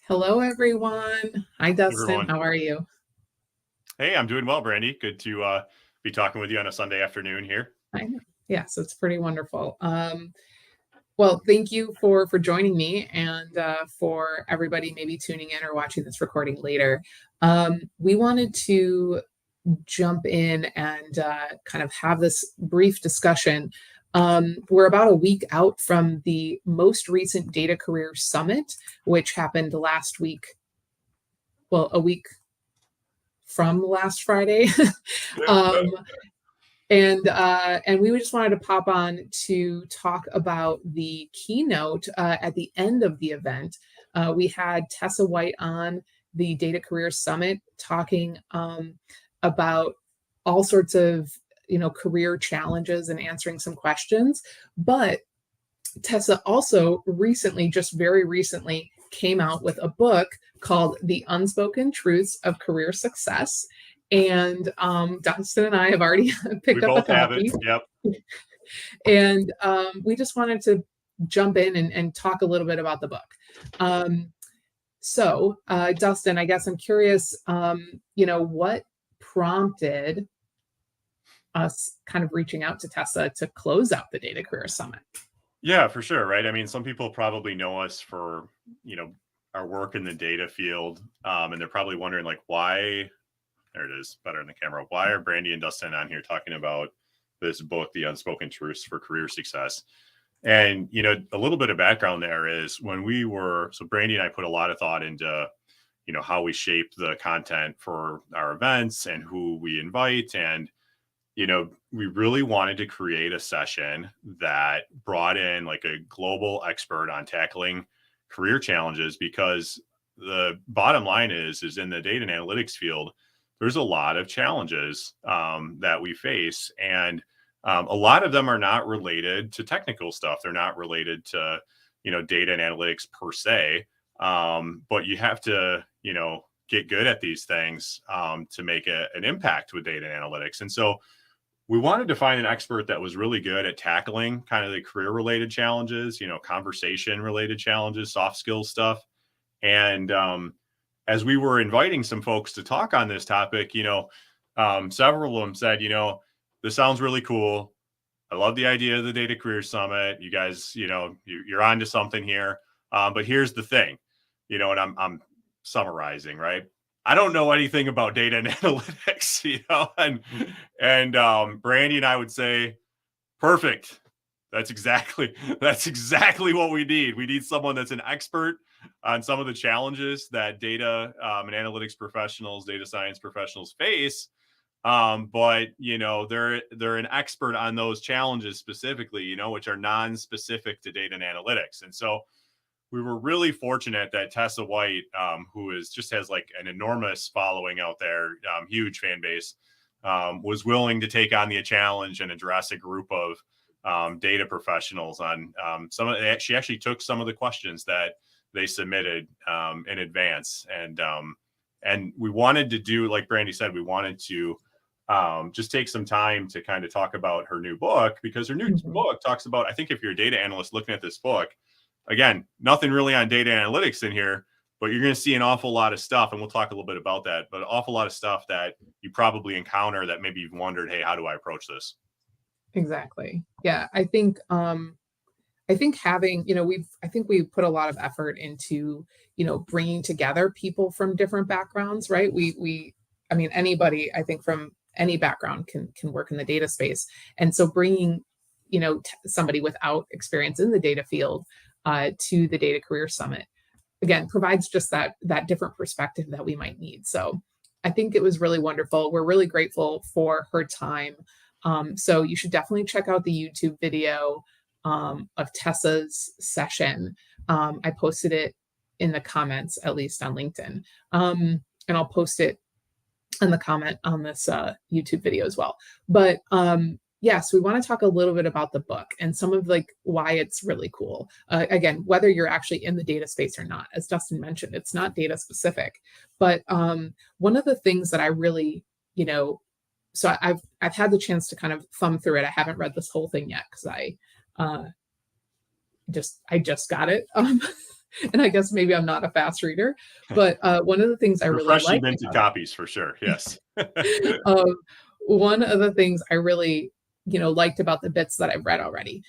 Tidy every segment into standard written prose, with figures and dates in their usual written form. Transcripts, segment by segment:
Hello, everyone. Hi, Dustin. Everyone. How are you? Hey, I'm doing well, Brandy. Good to be talking with you on a Sunday afternoon here. I know. Yes, it's pretty wonderful. Well, thank you for joining me and for everybody maybe tuning in or watching this recording later. We wanted to jump in and kind of have this brief discussion. We're about a week out from the most recent Data Career Summit, which happened last week. Well, a week from last Friday. um, and we just wanted to pop on to talk about the keynote at the end of the event. We had Tessa White on the Data Career Summit talking about all sorts of career challenges and answering some questions. But Tessa also recently, just very recently, came out with a book called The Unspoken Truths of Career Success. And Dustin and I have already We picked up a both have it. copy. Yep. And we just wanted to jump in and talk a little bit about the book. So, Dustin, I guess I'm curious, what prompted us kind of reaching out to Tessa to close out the Data Career Summit? Yeah, for sure. Right. I mean, some people probably know us for, our work in the data field. And they're probably wondering like, why, there it is, better in the camera. Why are Brandy and Dustin on here talking about this book, The Unspoken Truths for Career Success? And, a little bit of background there is so Brandy and I put a lot of thought into, how we shape the content for our events and who we invite. And, we really wanted to create a session that brought in like a global expert on tackling career challenges, because the bottom line is in the data and analytics field, there's a lot of challenges that we face. And a lot of them are not related to technical stuff. They're not related to, data and analytics per se. But you have to, get good at these things to make an impact with data and analytics. And so we wanted to find an expert that was really good at tackling kind of the career related challenges, conversation related challenges, soft skills stuff. And as we were inviting some folks to talk on this topic, several of them said, this sounds really cool. I love the idea of the Data Career Summit. You guys, you're onto something here. But here's the thing, and I'm summarizing, right? I don't know anything about data and analytics, and Brandy and I would say, perfect. That's exactly what we need. We need someone that's an expert on some of the challenges that data and analytics professionals, data science professionals face. But they're an expert on those challenges specifically, which are non-specific to data and analytics. And so we were really fortunate that Tessa White, who has like an enormous following out there, huge fan base, was willing to take on the challenge and address a group of data professionals on she actually took some of the questions that they submitted in advance. And we wanted to do, like Brandy said, we wanted to just take some time to kind of talk about her new book, because her new book talks about, I think if you're a data analyst looking at this book, again, nothing really on data analytics in here, but you're going to see an awful lot of stuff. And we'll talk a little bit about that, but an awful lot of stuff that you probably encounter that maybe you've wondered, hey, how do I approach this? Exactly. Yeah. I think having, we've put a lot of effort into, bringing together people from different backgrounds, right? I mean, anybody, I think from any background can work in the data space. And so bringing, somebody without experience in the data field to the Data Career Summit, again, provides just that different perspective that we might need. So I think it was really wonderful. We're really grateful for her time. So you should definitely check out the YouTube video of Tessa's session. I posted it in the comments, at least on LinkedIn. And I'll post it in the comment on this YouTube video as well. But yes, we want to talk a little bit about the book and some of like why it's really cool. Again, whether you're actually in the data space or not, as Dustin mentioned, it's not data specific. But one of the things that I really, so I've had the chance to kind of thumb through it. I haven't read this whole thing yet because I just got it. And I guess maybe I'm not a fast reader, but one of the things I For really freshly liked minted about it, copies, for sure. Yes. um, one of the things I really, liked about the bits that I've read already,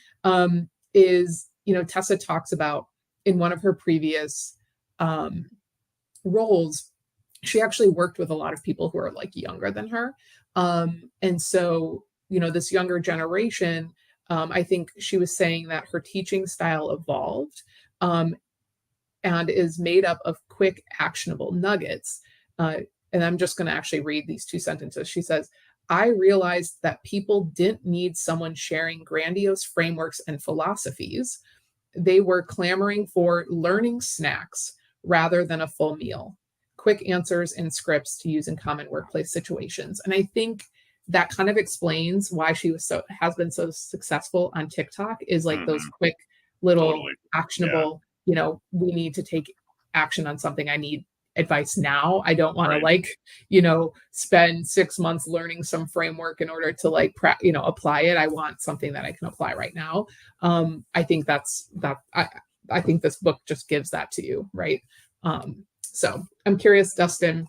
is, Tessa talks about in one of her previous um, roles, she actually worked with a lot of people who are like younger than her. And so, this younger generation, I think she was saying that her teaching style evolved, um, and is made up of quick, actionable nuggets. Uh, and I'm just going to actually read these two sentences. She says, I realized that people didn't need someone sharing grandiose frameworks and philosophies. They were clamoring for learning snacks rather than a full meal, quick answers and scripts to use in common workplace situations. And I think that kind of explains why she has been so successful on TikTok, is like those Hmm. quick little Totally. Yeah. actionable, we need to take action on something. I need advice now. I don't want to Right. spend 6 months learning some framework in order to apply it. I want something that I can apply right now. I think I think this book just gives that to you, right? So I'm curious, Dustin,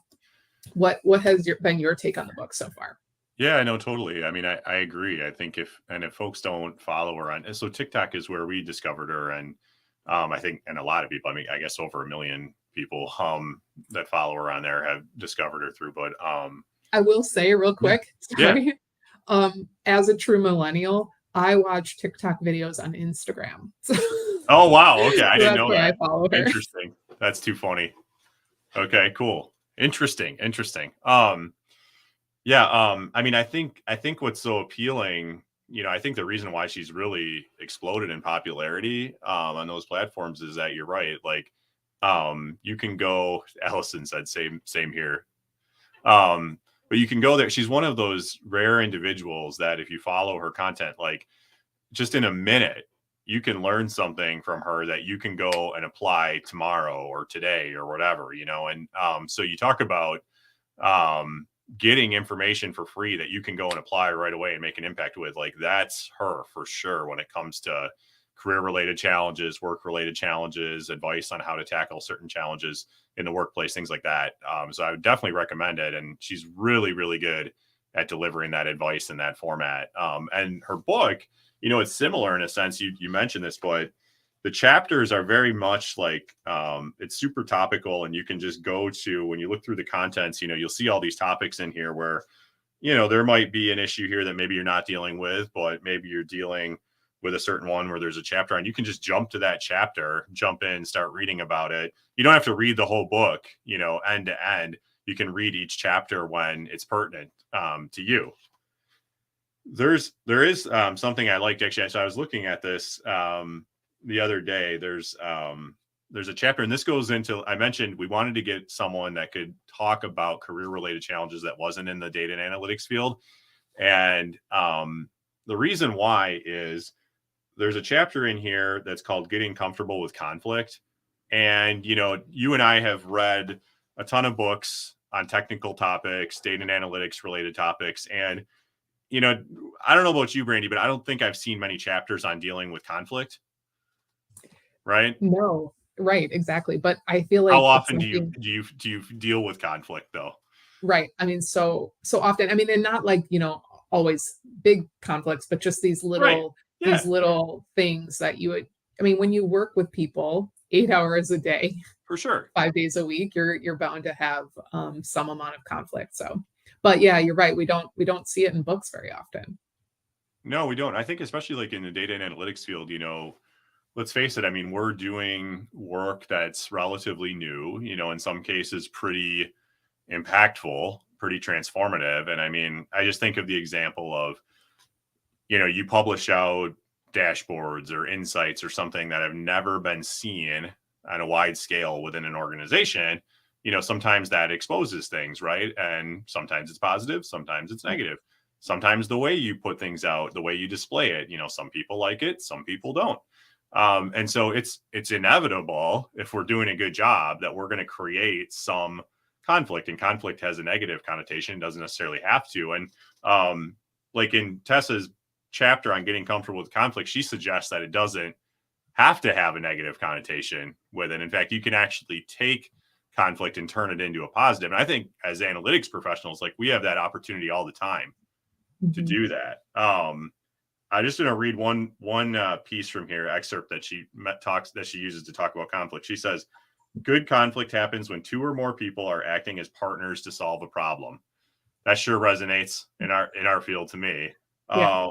what has been your take on the book so far? Yeah, I know, totally. I mean, I agree. I think if folks don't follow her on, so TikTok is where we discovered her, and I think, and a lot of people, I mean, I guess over 1 million people that follow her on there have discovered her through. But I will say real yeah, quick, yeah. sorry. As a true millennial, I watch TikTok videos on Instagram. Oh wow, okay, I So didn't that's know where I that. follow her. Interesting. That's too funny. Okay, cool. Interesting. Yeah, I mean, I think what's so appealing, I think the reason why she's really exploded in popularity on those platforms is that you're right. Like, you can go. Allison said same here. But you can go there. She's one of those rare individuals that if you follow her content, like just in a minute, you can learn something from her that you can go and apply tomorrow or today or whatever, And so you talk about um, getting information for free that you can go and apply right away and make an impact with. Like that's her for sure when it comes to career related challenges, work related challenges, advice on how to tackle certain challenges in the workplace, things like that. So I would definitely recommend it. And she's really, really good at delivering that advice in that format. And her book, it's similar in a sense. You mentioned this, but the chapters are very much like it's super topical, and you can just go to, when you look through the contents, you'll see all these topics in here where there might be an issue here that maybe you're not dealing with, but maybe you're dealing with a certain one where there's a chapter, and you can just jump to that chapter, jump in, start reading about it. You don't have to read the whole book end to end. You can read each chapter when it's pertinent to you. There is something I liked, actually. So I was looking at this the other day. There's a chapter, and this goes into, I mentioned we wanted to get someone that could talk about career related challenges that wasn't in the data and analytics field. And the reason why is there's a chapter in here that's called Getting Comfortable with Conflict. And, you and I have read a ton of books on technical topics, data and analytics related topics. And, I don't know about you, Brandy, but I don't think I've seen many chapters on dealing with conflict. Right? No, right, exactly. But I feel How like it's often do you something, do you do you deal with conflict though? right. I mean, so often, I mean, and not like, always big conflicts, but just Right. these Yeah, little things that you would, I mean, when you work with people 8 hours a day, for sure. 5 days a week, you're bound to have some amount of conflict. So, but yeah, you're right. We don't see it in books very often. No, we don't. I think especially like in the data and analytics field, let's face it, I mean, we're doing work that's relatively new, in some cases pretty impactful, pretty transformative. And I mean, I just think of the example of, you publish out dashboards or insights or something that have never been seen on a wide scale within an organization. Sometimes that exposes things, right? And sometimes it's positive, sometimes it's negative. Sometimes the way you put things out, the way you display it, some people like it, some people don't. And so it's inevitable, if we're doing a good job, that we're going to create some conflict, and conflict has a negative connotation, doesn't necessarily have to. And like in Tessa's chapter on getting comfortable with conflict, she suggests that it doesn't have to have a negative connotation with it. In fact, you can actually take conflict and turn it into a positive. And I think as analytics professionals, like we have that opportunity all the time to do that. I just going to read one piece from here, excerpt that she uses to talk about conflict. She says, "Good conflict happens when two or more people are acting as partners to solve a problem." That sure resonates in our field to me. Yeah.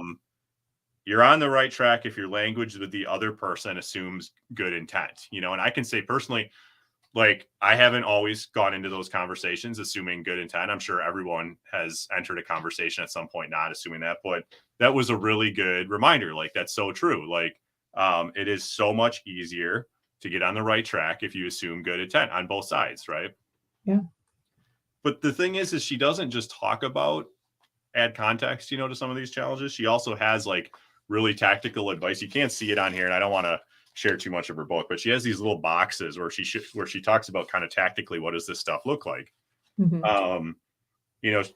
You're on the right track if your language with the other person assumes good intent, and I can say personally, like, I haven't always gone into those conversations assuming good intent. I'm sure everyone has entered a conversation at some point not assuming that, but that was a really good reminder. Like, that's so true. Like, it is so much easier to get on the right track if you assume good intent on both sides, right? Yeah. But the thing is she doesn't just talk about add context, to some of these challenges. She also has like really tactical advice. You can't see it on here, and I don't want to share too much of her book, but she has these little boxes where she talks about kind of tactically what does this stuff look like.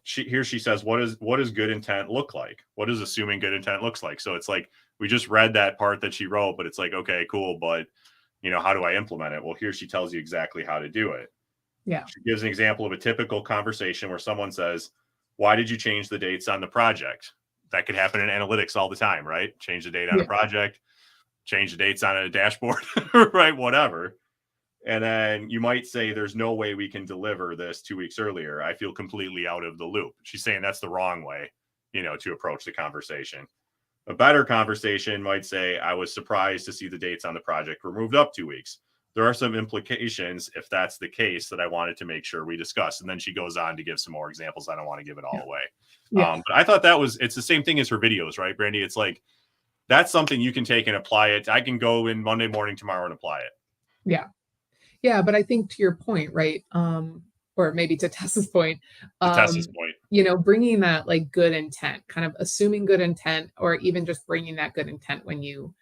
She says, what does good intent look like? What does assuming good intent looks like? So it's like we just read that part that she wrote, but it's like, okay, cool, but how do I implement it? Well, here she tells you exactly how to do it. Yeah. She gives an example of a typical conversation where someone says, "Why did you change the dates on the project?" That could happen in analytics all the time, right? Change the date on a project, change the dates on a dashboard, right? Whatever. And then you might say, "There's no way we can deliver this 2 weeks earlier. I feel completely out of the loop." She's saying that's the wrong way, to approach the conversation. A better conversation might say, "I was surprised to see the dates on the project were moved up 2 weeks. There are some implications if that's the case that I wanted to make sure we discuss." And then she goes on to give some more examples. I don't want to give it all away. But I thought it's the same thing as her videos, right, Brandy? It's like, that's something you can take and apply it. I can go in Monday morning tomorrow and apply it. Yeah. Yeah. But I think to your point, right. Or maybe to Tessa's point, To Tessa's point. bringing that like good intent, kind of assuming good intent, or even just bringing that good intent when you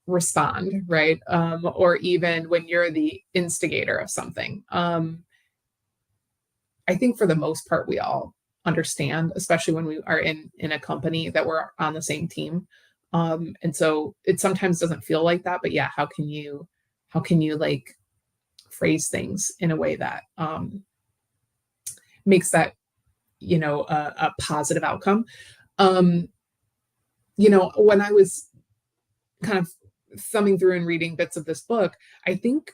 respond, right? Or even when you're the instigator of something. I think for the most part, we all understand, especially when we are in a company that we're on the same team. And so it sometimes doesn't feel like that, but yeah, how can you like phrase things in a way that makes that, a positive outcome? When I was kind of thumbing through and reading bits of this book, I think,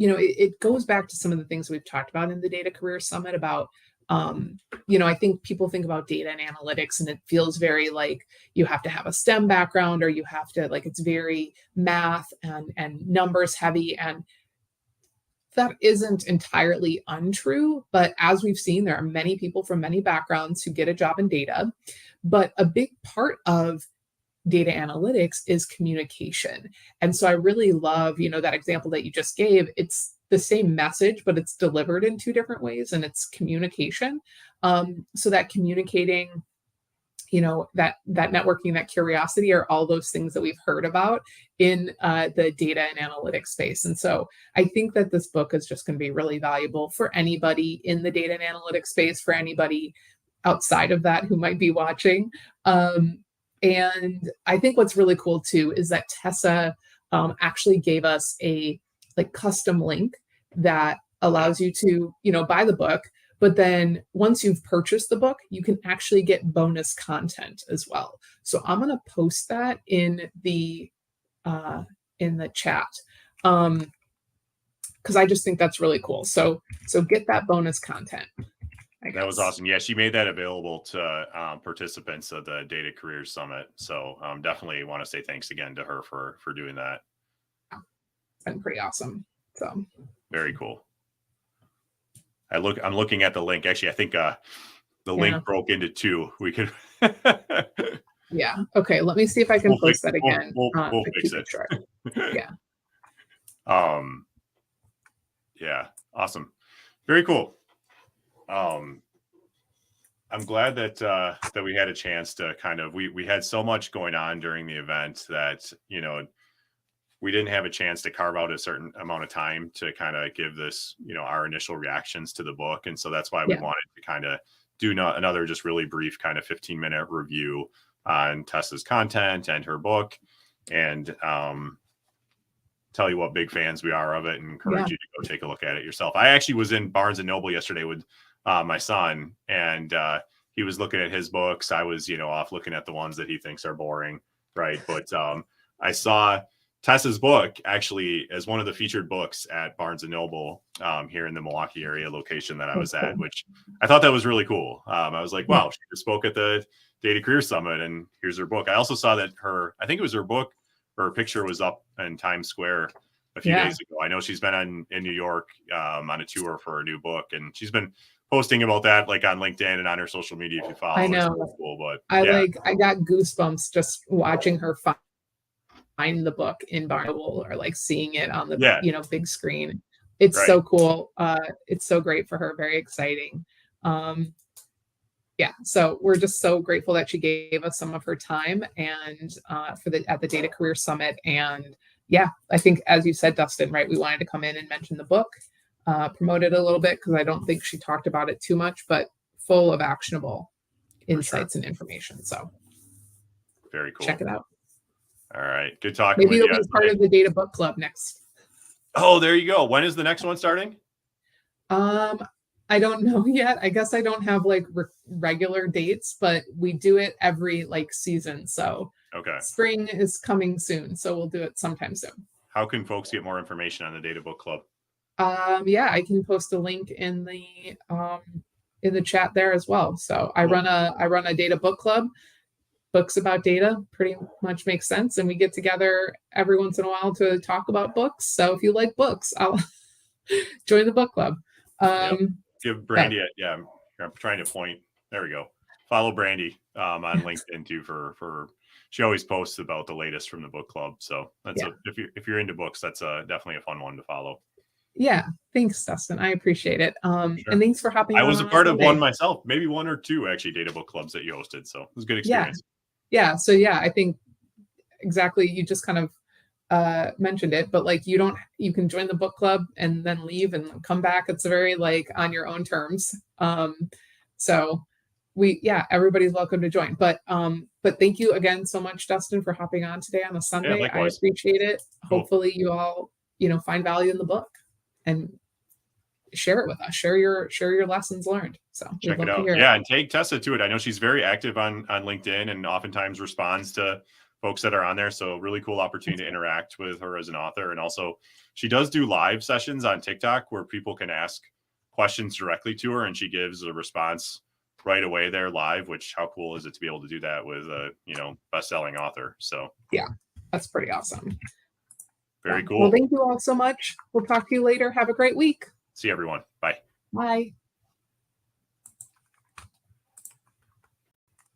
it goes back to some of the things we've talked about in the Data Career Summit about, I think people think about data and analytics and it feels very like you have to have a STEM background, or you have to, like, it's very math and numbers heavy. And that isn't entirely untrue, but as we've seen, there are many people from many backgrounds who get a job in data. But a big part of data analytics is communication. And so I really love, that example that you just gave. It's the same message, but it's delivered in two different ways, and it's communication. So that communicating, that networking, that curiosity are all those things that we've heard about in the data and analytics space. And so I think that this book is just going to be really valuable for anybody in the data and analytics space, for anybody outside of that who might be watching. And I think what's really cool too is that Tessa actually gave us a custom link that allows you to, buy the book. But then once you've purchased the book, you can actually get bonus content as well. So I'm going to post that in the chat because I just think that's really cool. So get that bonus content. That was awesome. Yeah, she made that available to participants of the Data Careers Summit. So definitely want to say thanks again to her for doing that. It's been pretty awesome. So very cool. I'm looking at the link. Actually, I think the link broke into two. We could. Yeah. Okay. Let me see if I can post that again. We'll fix it. Short. Yeah. Yeah. Awesome. Very cool. I'm glad that we had a chance to kind of we had so much going on during the event that we didn't have a chance to carve out a certain amount of time to kind of give this our initial reactions to the book, and so that's why we wanted to kind of do another just really brief kind of 15-minute review on Tessa's content and her book, and tell you what big fans we are of it, and encourage you to go take a look at it yourself. I actually was in Barnes and Noble yesterday with my son, and he was looking at his books. I was, off looking at the ones that he thinks are boring, right? But I saw Tessa's book actually as one of the featured books at Barnes and Noble here in the Milwaukee area location that I was at, which I thought that was really cool. I was like, wow, she just spoke at the Data Career Summit, and here's her book. I also saw that I think it was her book, her picture was up in Times Square a few days ago. I know she's been in New York on a tour for her new book, and she's been posting about that like on LinkedIn and on her social media if you follow. I know. It's cool, but I got goosebumps just watching her find the book in Barnes or like seeing it on the big screen. It's so cool. It's so great for her. Very exciting. So we're just so grateful that she gave us some of her time and at the Data Career Summit. And I think, as you said, Dustin, right, we wanted to come in and mention the book, promote it a little bit, because I don't think she talked about it too much, but full of actionable insights and information. So very cool. Check it out. All right. Good talking with you. Maybe it'll be part of the Data Book Club next. Oh, there you go. When is the next one starting? I don't know yet. I guess I don't have like regular dates, but we do it every like season. So spring is coming soon. So we'll do it sometime soon. How can folks get more information on the Data Book Club? I can post a link in the chat there as well. So I run a data book club. Books about data pretty much makes sense. And we get together every once in a while to talk about books. So if you like books, I'll join the book club. Give Brandy I'm trying to point. There we go. Follow Brandy on LinkedIn too for she always posts about the latest from the book club. So that's if you're into books, that's definitely a fun one to follow. Yeah. Thanks, Dustin. I appreciate it. And thanks for hopping on. I was a part of one myself, maybe one or two actually data book clubs that you hosted. So it was a good experience. Yeah. So I think exactly. You just kind of mentioned it, but like you can join the book club and then leave and come back. It's very like on your own terms. So everybody's welcome to join. But thank you again so much, Dustin, for hopping on today on a Sunday. I appreciate it. Cool. Hopefully you all, find value in the book and share it with us. Share your lessons learned. So check it out. And take Tessa to it. I know she's very active on LinkedIn and oftentimes responds to folks that are on there. So really cool opportunity to interact with her as an author. And also she does do live sessions on TikTok where people can ask questions directly to her and she gives a response right away there live, which how cool is it to be able to do that with a, best-selling author. So that's pretty awesome. Very cool. Well, thank you all so much. We'll talk to you later. Have a great week. See everyone. Bye. Bye.